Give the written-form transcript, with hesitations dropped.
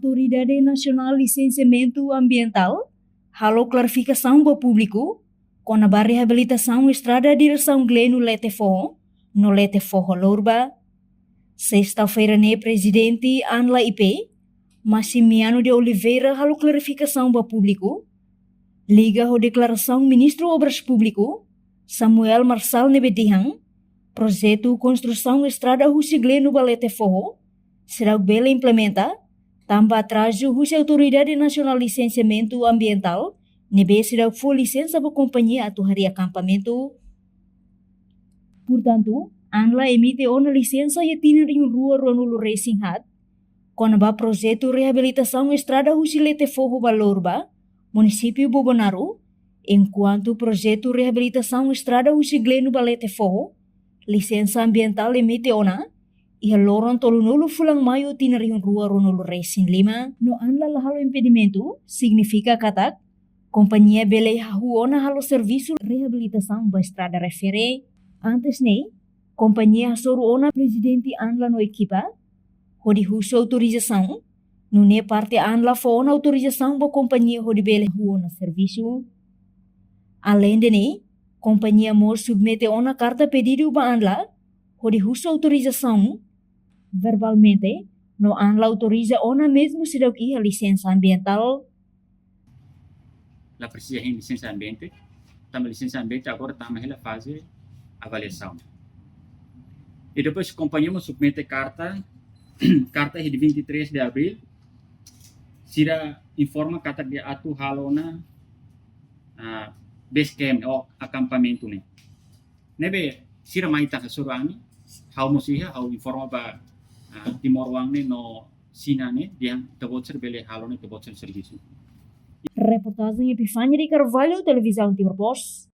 Autoridade Nacional Licenciamento Ambiental, halo clarificação ao público, com a reabilitação estrada direção Gleno Letefo, no Letefo Lorba. Sexta-feira, presidente Anla IP, Massimiano de Oliveira, halo clarificação ao público, liga a declaração Ministro Obras Público, Samuel Marçal Nebedihang, projeto construção estrada Rusi Gleno Letefo, será bela implementa, também atraso Rusi Autoridade Nacional Licenciamento Ambiental, nebe será for licença para companhia atuar acampamento. Portanto, Anla emite uma licença e tinha em rua Ronulu Racing Hat, com o projeto reabilitação estrada Rusi Letefo Balorba, município Bobonaro, enquanto projeto reabilitação estrada Rusi Gleno Letefo, licença ambiental emite ona, e loron tolunolo fulang mayo tinariun rua Ronulu Racing 5, no Anla lahalo impedimento, significa katak, companhia bele hahuona halo serviço reabilitação ba estrada refere. Antes companhia soru ona presidente Anla no equipa, hodi huso autorização, no parte Anla fona autorização ba companhia hodi bele huona serviço. Além de companhia mor submete ona carta pedido ba Anla, hodi huso autorização, verbalmente, no Anla autoriza ona mesmo se deu a licença ambiental. Ela precisa de licença ambiente, também licença ambiente agora estamos na fase avaliação. E depois a companhia submete carta de 23 de abril, sira informa kata dia atu halona base camp o acampamento ne. Nebe sira maita hasurani, hau musiha hau informa ba timor wang ne no sinane dia tebotser bele halone tebotser serviço. Reportagem Epifânia de Carvalho, Televisão Timor Post.